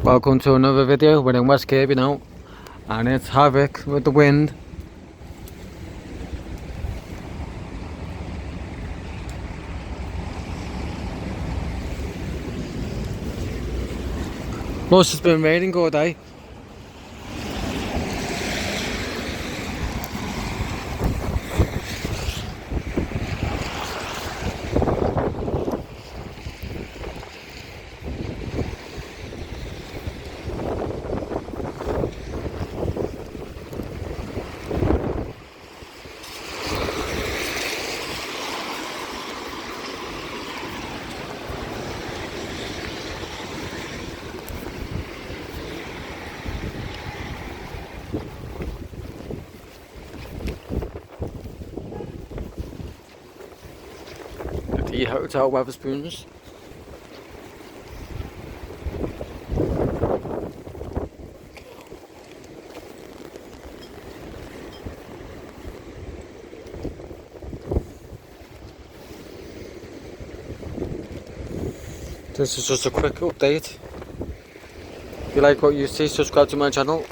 Welcome to another video. We're in West Kirby now, and it's havoc with the wind. Plus it's been raining all day. The Hotel Wetherspoons. This is just a quick update. If you like what you see, subscribe to my channel.